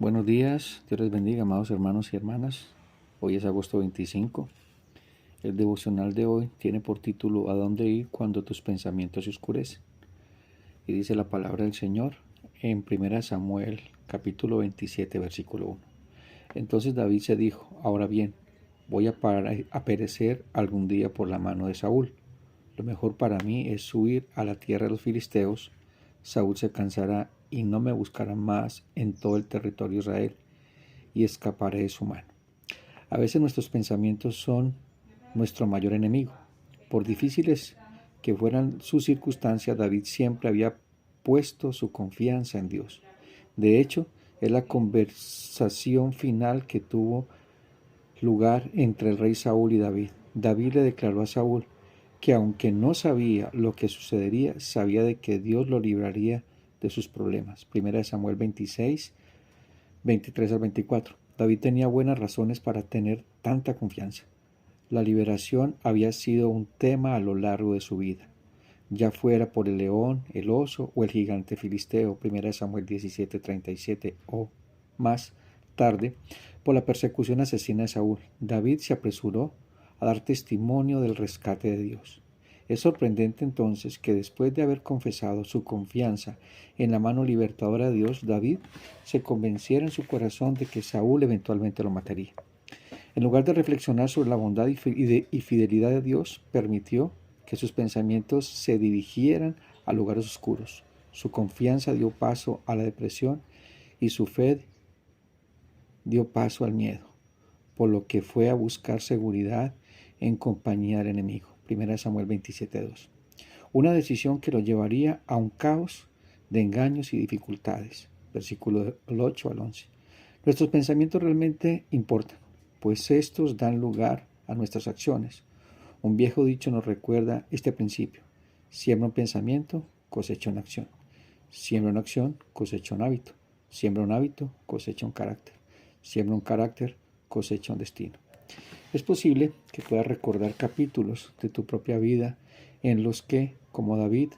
Buenos días, Dios les bendiga, amados hermanos y hermanas. Hoy es agosto 25. El devocional de hoy tiene por título ¿A dónde ir cuando tus pensamientos se oscurecen? Y dice la palabra del Señor en 1 Samuel capítulo 27 versículo 1. Entonces David se dijo: ahora bien, voy a perecer algún día por la mano de Saúl. Lo mejor para mí es huir a la tierra de los filisteos. Saúl se cansará y no me buscará más en todo el territorio de Israel, y escaparé de su mano. A veces nuestros pensamientos son nuestro mayor enemigo. Por difíciles que fueran sus circunstancias, David siempre había puesto su confianza en Dios. De hecho, es la conversación final que tuvo lugar entre el rey Saúl y David. David le declaró a Saúl que aunque no sabía lo que sucedería, sabía de que Dios lo libraría de sus problemas. 1 Samuel 26, 23 al 24. David tenía buenas razones para tener tanta confianza. La liberación había sido un tema a lo largo de su vida, ya fuera por el león, el oso o el gigante filisteo, 1 Samuel 17:37, o más tarde, por la persecución asesina de Saúl. David se apresuró a dar testimonio del rescate de Dios. Es sorprendente entonces que después de haber confesado su confianza en la mano libertadora de Dios, David se convenciera en su corazón de que Saúl eventualmente lo mataría. En lugar de reflexionar sobre la bondad y fidelidad de Dios, permitió que sus pensamientos se dirigieran a lugares oscuros. Su confianza dio paso a la depresión y su fe dio paso al miedo, por lo que fue a buscar seguridad en compañía del enemigo. 1 Samuel 27:2. Una decisión que lo llevaría a un caos de engaños y dificultades. Versículo 8 al 11. Nuestros pensamientos realmente importan, pues estos dan lugar a nuestras acciones. Un viejo dicho nos recuerda este principio: siembra un pensamiento, cosecha una acción. Siembra una acción, cosecha un hábito. Siembra un hábito, cosecha un carácter. Siembra un carácter, cosecha un destino. Es posible que puedas recordar capítulos de tu propia vida en los que, como David,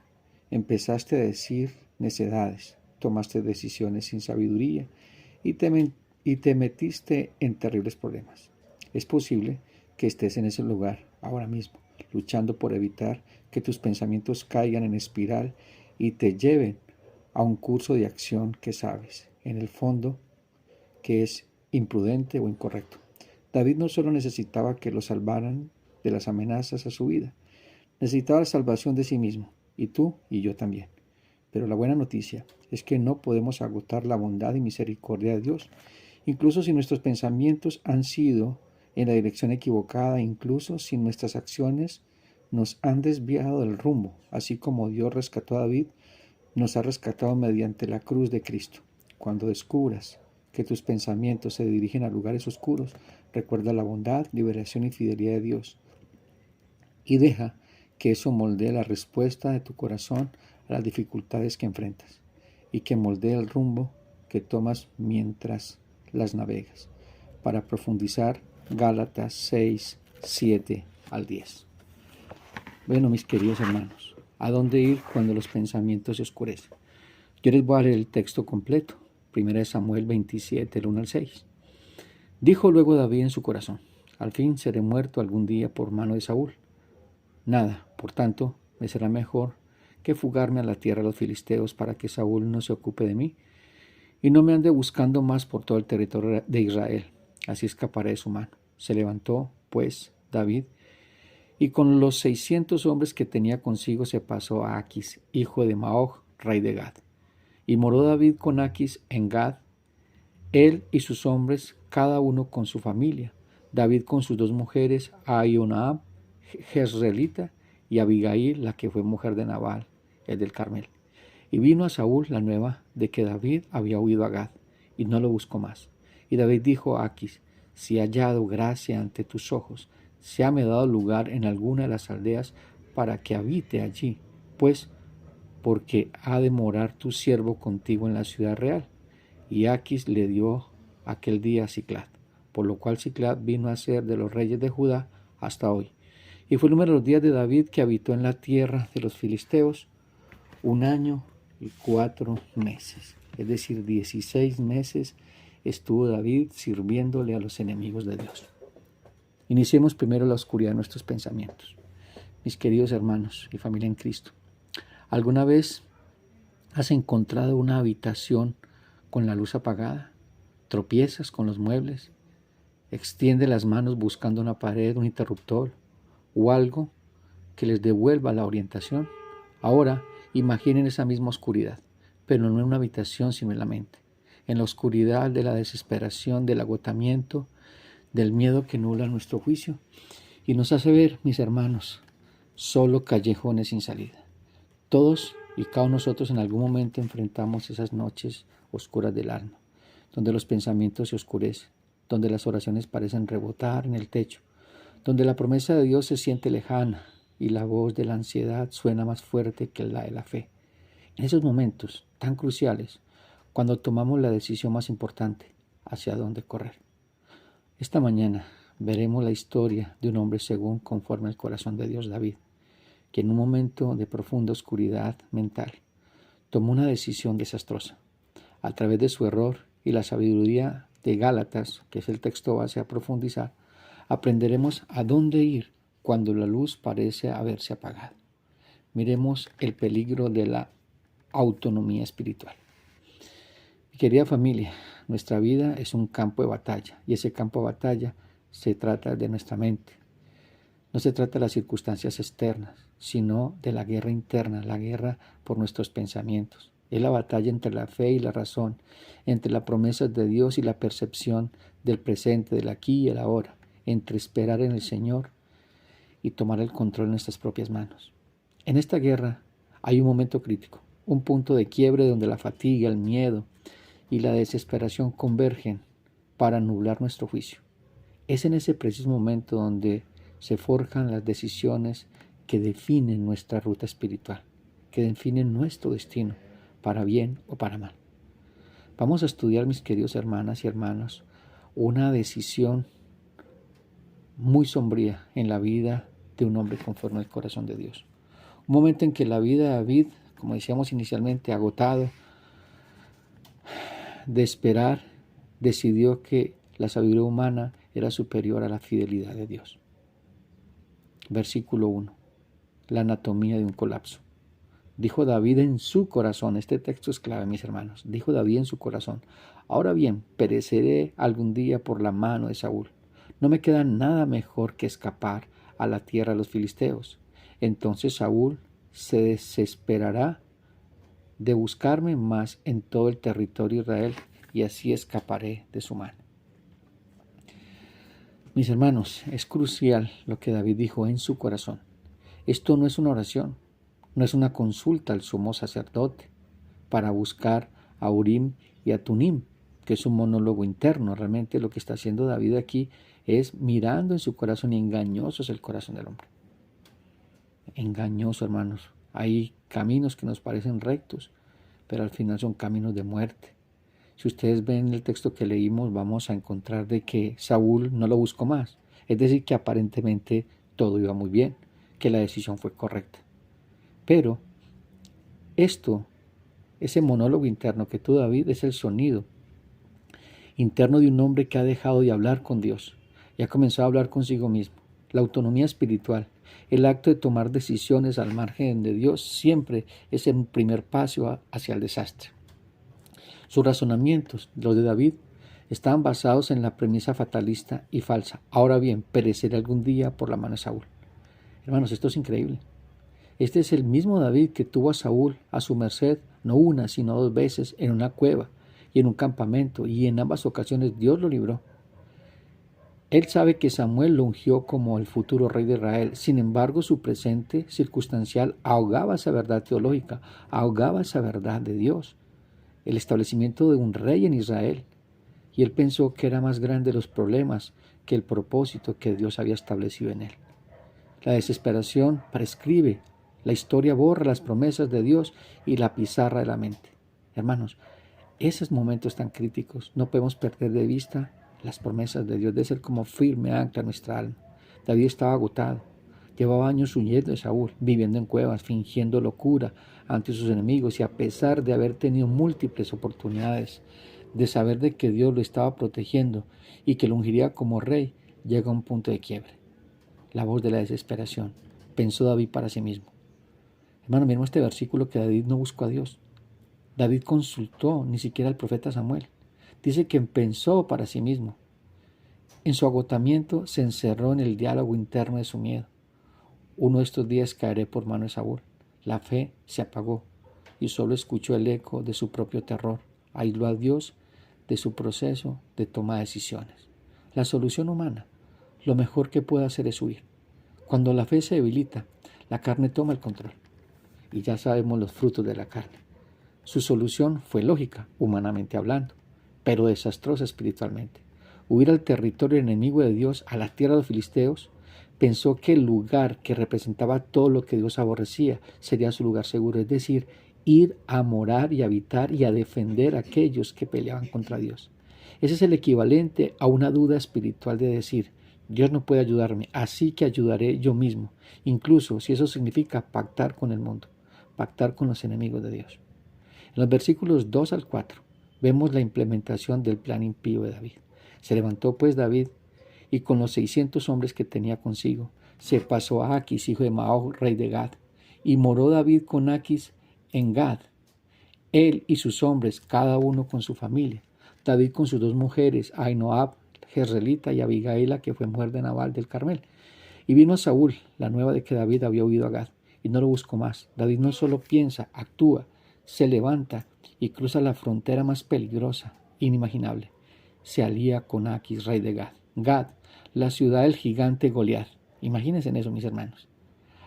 empezaste a decir necedades, tomaste decisiones sin sabiduría y te metiste en terribles problemas. Es posible que estés en ese lugar ahora mismo, luchando por evitar que tus pensamientos caigan en espiral y te lleven a un curso de acción que sabes, en el fondo, que es imprudente o incorrecto. David no solo necesitaba que lo salvaran de las amenazas a su vida, necesitaba la salvación de sí mismo, y tú y yo también. Pero la buena noticia es que no podemos agotar la bondad y misericordia de Dios, incluso si nuestros pensamientos han sido en la dirección equivocada, incluso si nuestras acciones nos han desviado del rumbo, así como Dios rescató a David, nos ha rescatado mediante la cruz de Cristo. Cuando descubras que tus pensamientos se dirigen a lugares oscuros, recuerda la bondad, liberación y fidelidad de Dios, y deja que eso moldee la respuesta de tu corazón a las dificultades que enfrentas, y que moldee el rumbo que tomas mientras las navegas. Para profundizar, Gálatas 6, 7 al 10. Bueno, mis queridos hermanos, ¿a dónde ir cuando los pensamientos se oscurecen? Yo les voy a leer el texto completo. 1 Samuel 27, el 1 al 6. Dijo luego David en su corazón: al fin seré muerto algún día por mano de Saúl. Nada, por tanto, me será mejor que fugarme a la tierra de los filisteos para que Saúl no se ocupe de mí y no me ande buscando más por todo el territorio de Israel. Así escaparé de su mano. Se levantó, pues, David, y con los 600 hombres que tenía consigo se pasó a Aquis, hijo de Maoj, rey de Gad. Y moró David con Aquis en Gad, él y sus hombres, cada uno con su familia. David con sus 2 mujeres, Ahinoam, Jezreelita, y Abigail, la que fue mujer de Nabal, el del Carmel. Y vino a Saúl la nueva de que David había huido a Gad, y no lo buscó más. Y David dijo a Aquis: si he hallado gracia ante tus ojos, se me dado lugar en alguna de las aldeas para que habite allí, pues porque ha de morar tu siervo contigo en la ciudad real. Y Aquis le dio aquel día a Siclag, por lo cual Siclag vino a ser de los reyes de Judá hasta hoy. Y fue el número de los días de David que habitó en la tierra de los filisteos 1 año y 4 meses, es decir, 16 meses estuvo David sirviéndole a los enemigos de Dios. Iniciemos primero la oscuridad de nuestros pensamientos. Mis queridos hermanos y familia en Cristo, ¿alguna vez has encontrado una habitación con la luz apagada? ¿Tropiezas con los muebles? ¿Extiende las manos buscando una pared, un interruptor o algo que les devuelva la orientación? Ahora imaginen esa misma oscuridad, pero no en una habitación sino en la mente, en la oscuridad de la desesperación, del agotamiento, del miedo que nubla nuestro juicio y nos hace ver, mis hermanos, solo callejones sin salida. Todos y cada uno de nosotros en algún momento enfrentamos esas noches oscuras del alma, donde los pensamientos se oscurecen, donde las oraciones parecen rebotar en el techo, donde la promesa de Dios se siente lejana y la voz de la ansiedad suena más fuerte que la de la fe. En esos momentos tan cruciales, cuando tomamos la decisión más importante, hacia dónde correr. Esta mañana veremos la historia de un hombre según conforme al corazón de Dios, David, que en un momento de profunda oscuridad mental tomó una decisión desastrosa. A través de su error y la sabiduría de Gálatas, que es el texto base a profundizar, aprenderemos a dónde ir cuando la luz parece haberse apagado. Miremos el peligro de la autonomía espiritual. Mi querida familia, nuestra vida es un campo de batalla y ese campo de batalla se trata de nuestra mente. No se trata de las circunstancias externas, sino de la guerra interna, la guerra por nuestros pensamientos. Es la batalla entre la fe y la razón, entre las promesas de Dios y la percepción del presente, del aquí y el ahora, entre esperar en el Señor y tomar el control en nuestras propias manos. En esta guerra hay un momento crítico, un punto de quiebre donde la fatiga, el miedo y la desesperación convergen para nublar nuestro juicio. Es en ese preciso momento donde se forjan las decisiones que definen nuestra ruta espiritual, que definen nuestro destino, para bien o para mal. Vamos a estudiar, mis queridos hermanas y hermanos, una decisión muy sombría en la vida de un hombre conforme al corazón de Dios. Un momento en que la vida de David, como decíamos inicialmente, agotado de esperar, decidió que la sabiduría humana era superior a la fidelidad de Dios. Versículo 1. La anatomía de un colapso. Dijo David en su corazón, este texto es clave, mis hermanos, dijo David en su corazón: ahora bien, pereceré algún día por la mano de Saúl. No me queda nada mejor que escapar a la tierra de los filisteos. Entonces Saúl se desesperará de buscarme más en todo el territorio de Israel, y así escaparé de su mano. Mis hermanos, es crucial lo que David dijo en su corazón. Esto no es una oración, no es una consulta al sumo sacerdote para buscar a Urim y a Tumim, que es un monólogo interno. Realmente lo que está haciendo David aquí es mirando en su corazón, y engañoso es el corazón del hombre. Engañoso, hermanos. Hay caminos que nos parecen rectos, pero al final son caminos de muerte. Si ustedes ven el texto que leímos, vamos a encontrar de que Saúl no lo buscó más. Es decir, que aparentemente todo iba muy bien, que la decisión fue correcta. Pero ese monólogo interno que tuvo David, es el sonido interno de un hombre que ha dejado de hablar con Dios y ha comenzado a hablar consigo mismo. La autonomía espiritual, el acto de tomar decisiones al margen de Dios, siempre es el primer paso hacia el desastre. Sus razonamientos, los de David, estaban basados en la premisa fatalista y falsa: ahora bien, pereceré algún día por la mano de Saúl. Hermanos, esto es increíble. Este es el mismo David que tuvo a Saúl a su merced, no una, sino dos veces, en una cueva y en un campamento, y en ambas ocasiones Dios lo libró. Él sabe que Samuel lo ungió como el futuro rey de Israel. Sin embargo, su presente circunstancial ahogaba esa verdad teológica, ahogaba esa verdad de Dios, el establecimiento de un rey en Israel. Y él pensó que era más grande los problemas que el propósito que Dios había establecido en él. La desesperación prescribe, la historia borra las promesas de Dios y la pizarra de la mente. Hermanos, esos momentos tan críticos no podemos perder de vista las promesas de Dios, de ser como firme ancla a nuestra alma. David estaba agotado. Llevaba años huyendo de Saúl, viviendo en cuevas, fingiendo locura ante sus enemigos, y a pesar de haber tenido múltiples oportunidades de saber de que Dios lo estaba protegiendo y que lo ungiría como rey, llega a un punto de quiebre. La voz de la desesperación. Pensó David para sí mismo. Hermano, miremos este versículo que David no buscó a Dios. David consultó ni siquiera al profeta Samuel. Dice que pensó para sí mismo. En su agotamiento se encerró en el diálogo interno de su miedo. Uno de estos días caeré por mano de Saúl. La fe se apagó y solo escuchó el eco de su propio terror. Aisló a Dios de su proceso de toma de decisiones. La solución humana, lo mejor que puede hacer es huir. Cuando la fe se debilita, la carne toma el control. Y ya sabemos los frutos de la carne. Su solución fue lógica, humanamente hablando, pero desastrosa espiritualmente. Huir al territorio enemigo de Dios, a la tierra de los filisteos. Pensó que el lugar que representaba todo lo que Dios aborrecía sería su lugar seguro, es decir, ir a morar y habitar y a defender a aquellos que peleaban contra Dios. Ese es el equivalente a una duda espiritual de decir, Dios no puede ayudarme, así que ayudaré yo mismo, incluso si eso significa pactar con el mundo, pactar con los enemigos de Dios. En los versículos 2 al 4 vemos la implementación del plan impío de David. Se levantó pues David y con los 600 hombres que tenía consigo, se pasó a Aquis, hijo de Maoc, rey de Gad, y moró David con Aquis en Gad, él y sus hombres, cada uno con su familia. David con sus dos mujeres, Ahinoam, Jezreelita, y Abigaila, que fue mujer de Nabal del Carmel. Y vino a Saúl la nueva de que David había huido a Gad, y no lo buscó más. David no solo piensa, actúa, se levanta y cruza la frontera más peligrosa, inimaginable. Se alía con Aquis, rey de Gad. Gad, la ciudad del gigante Goliat. Imagínense en eso, mis hermanos.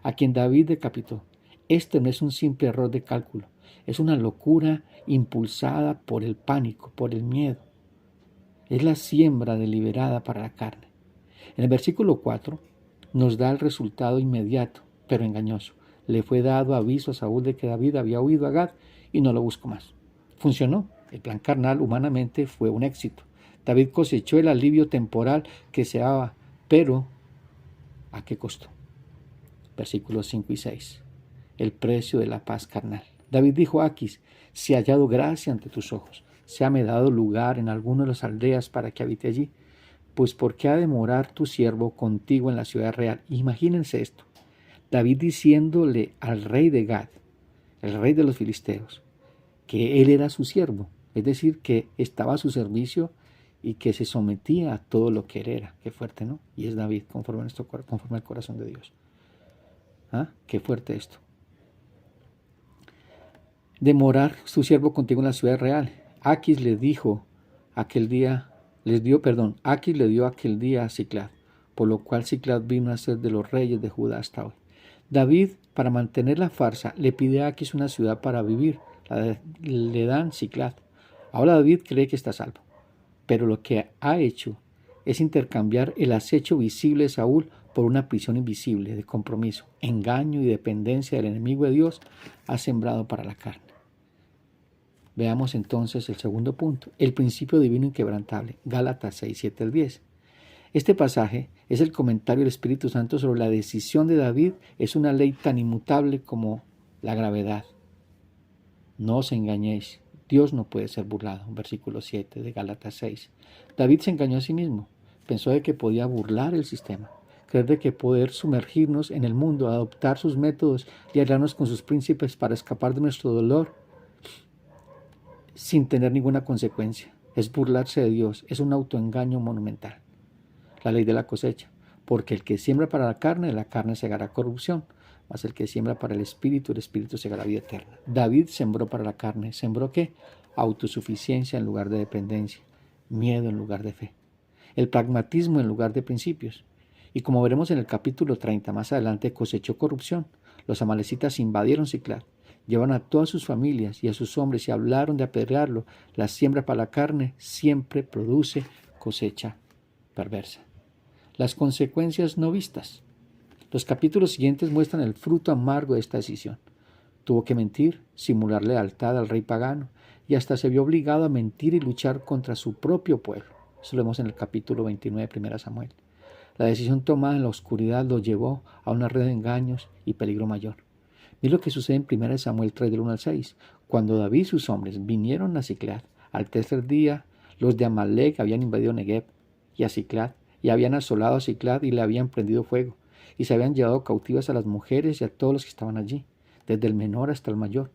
A quien David decapitó. Este no es un simple error de cálculo. Es una locura impulsada por el pánico, por el miedo. Es la siembra deliberada para la carne. En el versículo 4 nos da el resultado inmediato, pero engañoso. Le fue dado aviso a Saúl de que David había huido a Gad y no lo buscó más. Funcionó. El plan carnal humanamente fue un éxito. David cosechó el alivio temporal que se daba, pero ¿a qué costo? Versículos 5 y 6. El precio de la paz carnal. David dijo a Aquis, si he hallado gracia ante tus ojos, séame dado lugar en alguna de las aldeas para que habite allí, pues ¿por qué ha de morar tu siervo contigo en la ciudad real? Imagínense esto. David diciéndole al rey de Gad, el rey de los filisteos, que él era su siervo, es decir, que estaba a su servicio y que se sometía a todo lo que él era. Qué fuerte, ¿no? Y es David, conforme al corazón de Dios. ¿Ah? Qué fuerte esto. De morar su siervo contigo en la ciudad real. Aquis le dio aquel día a Siclag, por lo cual Siclag vino a ser de los reyes de Judá hasta hoy. David, para mantener la farsa, le pide a Aquis una ciudad para vivir. Le dan Siclag. Ahora David cree que está salvo, pero lo que ha hecho es intercambiar el acecho visible de Saúl por una prisión invisible de compromiso, engaño y dependencia del enemigo de Dios ha sembrado para la carne. Veamos entonces el segundo punto, el principio divino inquebrantable, Gálatas 6, 7 al 10. Este pasaje es el comentario del Espíritu Santo sobre la decisión de David. Es una ley tan inmutable como la gravedad. No os engañéis, Dios no puede ser burlado. Versículo 7 de Gálatas 6. David se engañó a sí mismo. Pensó de que podía burlar el sistema, creer de que poder sumergirnos en el mundo, adoptar sus métodos y aliarnos con sus príncipes para escapar de nuestro dolor sin tener ninguna consecuencia. Es burlarse de Dios, es un autoengaño monumental. La ley de la cosecha, porque el que siembra para la carne segará corrupción, mas el que siembra para el espíritu segará vida eterna. David sembró para la carne. ¿Sembró qué? Autosuficiencia en lugar de dependencia, miedo en lugar de fe, el pragmatismo en lugar de principios. Y como veremos en el capítulo 30 más adelante, cosechó corrupción. Los amalecitas invadieron Siclag, llevaron a todas sus familias y a sus hombres y hablaron de apedrearlo. La siembra para la carne siempre produce cosecha perversa. Las consecuencias no vistas. Los capítulos siguientes muestran el fruto amargo de esta decisión. Tuvo que mentir, simular lealtad al rey pagano y hasta se vio obligado a mentir y luchar contra su propio pueblo. Eso lo vemos en el capítulo 29 de 1 Samuel. La decisión tomada en la oscuridad lo llevó a una red de engaños y peligro mayor. Mira lo que sucede en 1 Samuel 3, del 1 al 6. Cuando David y sus hombres vinieron a Siclag, al tercer día, los de Amalec habían invadido Negev y a Siclag, y habían asolado a Siclag y le habían prendido fuego, y se habían llevado cautivas a las mujeres y a todos los que estaban allí, desde el menor hasta el mayor.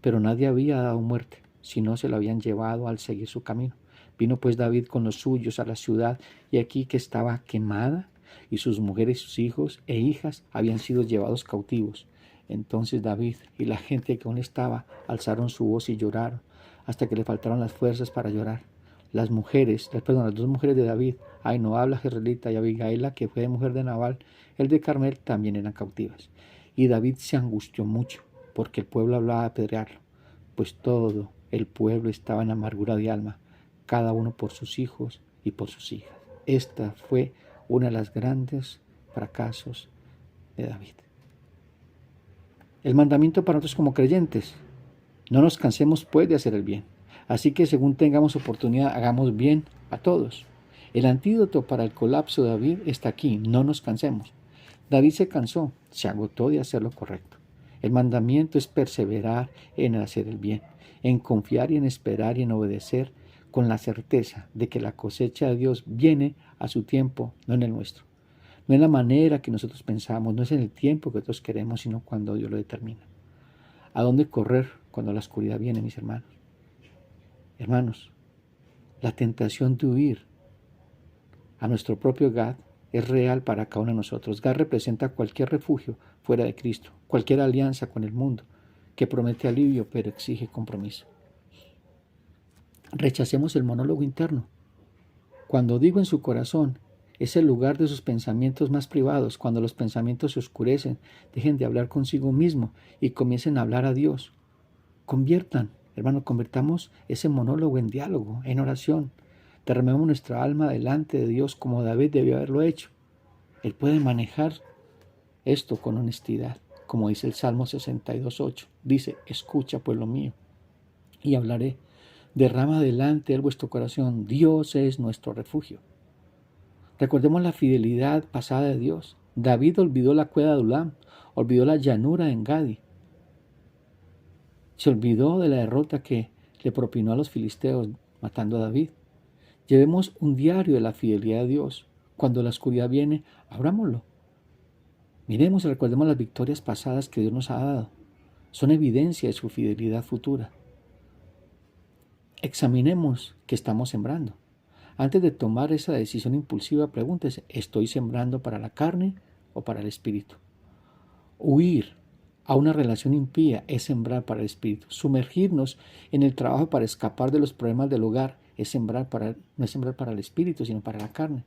Pero nadie había dado muerte, sino se lo habían llevado al seguir su camino. Vino pues David con los suyos a la ciudad, y aquí que estaba quemada, y sus mujeres, sus hijos e hijas habían sido llevados cautivos. Entonces David y la gente que aún estaba alzaron su voz y lloraron, hasta que le faltaron las fuerzas para llorar. Las dos mujeres de David, Ahinoam la jezreelita y Abigail, que fue mujer de Nabal, el de Carmel, también eran cautivas. Y David se angustió mucho, porque el pueblo hablaba de apedrearlo, pues todo el pueblo estaba en amargura de alma, cada uno por sus hijos y por sus hijas. Esta fue una de los grandes fracasos de David. El mandamiento para nosotros como creyentes: no nos cansemos pues de hacer el bien. Así que según tengamos oportunidad, hagamos bien a todos. El antídoto para el colapso de David está aquí: no nos cansemos. David se cansó, se agotó de hacer lo correcto. El mandamiento es perseverar en hacer el bien, en confiar y en esperar y en obedecer, con la certeza de que la cosecha de Dios viene a su tiempo, no en el nuestro. No en la manera que nosotros pensamos, no es en el tiempo que nosotros queremos, sino cuando Dios lo determina. ¿A dónde correr cuando la oscuridad viene, mis hermanos? Hermanos, la tentación de huir a nuestro propio Gad es real para cada uno de nosotros. Gad representa cualquier refugio fuera de Cristo, cualquier alianza con el mundo que promete alivio pero exige compromiso. Rechacemos el monólogo interno. Cuando digo en su corazón, es el lugar de sus pensamientos más privados. Cuando los pensamientos se oscurecen, dejen de hablar consigo mismo y comiencen a hablar a Dios. Convirtamos ese monólogo en diálogo, en oración. Derramemos nuestra alma delante de Dios como David debió haberlo hecho. Él puede manejar esto con honestidad, como dice el Salmo 62:8. Dice: escucha, pueblo mío, y hablaré. Derrama delante de vuestro corazón. Dios es nuestro refugio. Recordemos la fidelidad pasada de Dios. David olvidó la cueva de Adulam, olvidó la llanura de Engadi. Se olvidó de la derrota que le propinó a los filisteos matando a David. Llevemos un diario de la fidelidad de Dios. Cuando la oscuridad viene, abrámoslo. Miremos y recordemos las victorias pasadas que Dios nos ha dado. Son evidencia de su fidelidad futura. Examinemos qué estamos sembrando. Antes de tomar esa decisión impulsiva, pregúntese: ¿estoy sembrando para la carne o para el espíritu? Huir a una relación impía es sembrar para el espíritu. Sumergirnos en el trabajo para escapar de los problemas del hogar no es sembrar para el espíritu, sino para la carne.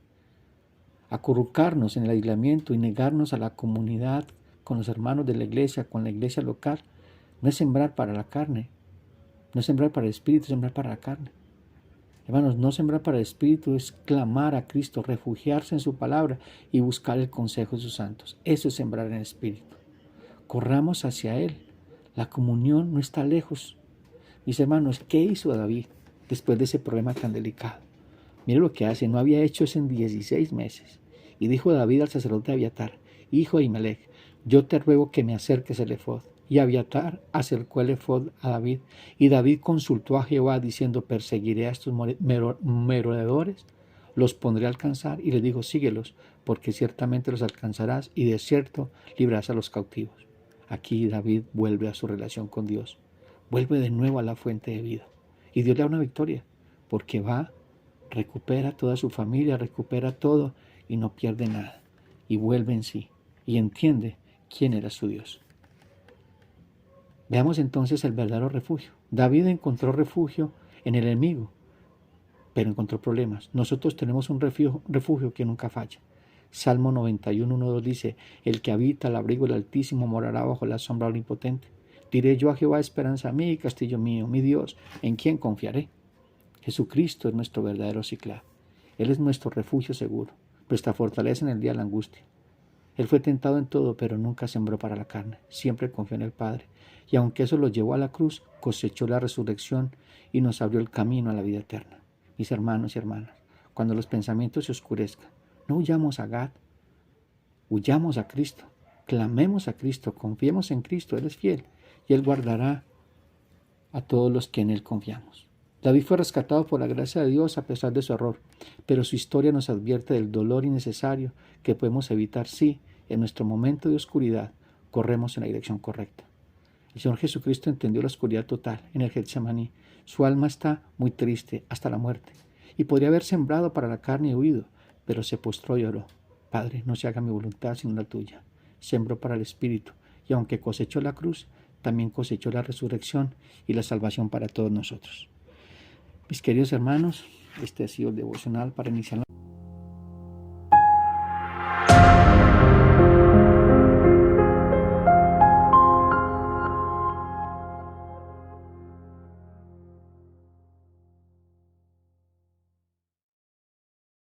Acurrucarnos en el aislamiento y negarnos a la comunidad con los hermanos de la iglesia, con la iglesia local, no es sembrar para la carne, no es sembrar para el espíritu, es sembrar para la carne. Hermanos, no sembrar para el espíritu es clamar a Cristo, refugiarse en su palabra y buscar el consejo de sus santos. Eso es sembrar en el espíritu. Corramos hacia Él. La comunión no está lejos. Mis hermanos, ¿qué hizo David después de ese problema tan delicado? Mire lo que hace: no había hecho eso en 16 meses. Y dijo David al sacerdote Abiatar, hijo de Ahimelech: yo te ruego que me acerques el efod. Y Abiatar acercó el efod a David. Y David consultó a Jehová diciendo: perseguiré a estos merodeadores, los pondré a alcanzar. Y le dijo: síguelos, porque ciertamente los alcanzarás y de cierto librarás a los cautivos. Aquí David vuelve a su relación con Dios. Vuelve de nuevo a la fuente de vida. Y Dios le da una victoria, porque va, recupera toda su familia, recupera todo y no pierde nada. Y vuelve en sí y entiende quién era su Dios. Veamos entonces el verdadero refugio. David encontró refugio en el enemigo, pero encontró problemas. Nosotros tenemos un refugio que nunca falla. Salmo 91:1-2 dice: el que habita al abrigo del Altísimo morará bajo la sombra del Omnipotente. Diré yo a Jehová: esperanza mía y castillo mío, mi Dios, ¿en quién confiaré? Jesucristo es nuestro verdadero Siclag. Él es nuestro refugio seguro, nuestra fortaleza en el día de la angustia. Él fue tentado en todo, pero nunca sembró para la carne. Siempre confió en el Padre. Y aunque eso lo llevó a la cruz, cosechó la resurrección y nos abrió el camino a la vida eterna. Mis hermanos y hermanas, cuando los pensamientos se oscurezcan, No huyamos a Gad, huyamos a Cristo, clamemos a Cristo, confiemos en Cristo, Él es fiel y Él guardará a todos los que en Él confiamos. David fue rescatado por la gracia de Dios a pesar de su error, pero su historia nos advierte del dolor innecesario que podemos evitar si, en nuestro momento de oscuridad, corremos en la dirección correcta. El Señor Jesucristo entendió la oscuridad total en el Getsemaní. Su alma está muy triste hasta la muerte y podría haber sembrado para la carne y huido, pero se postró y oró. Padre, no se haga mi voluntad sino la tuya. Sembró para el Espíritu y aunque cosechó la cruz, también cosechó la resurrección y la salvación para todos nosotros. Mis queridos hermanos, este ha sido el devocional para iniciar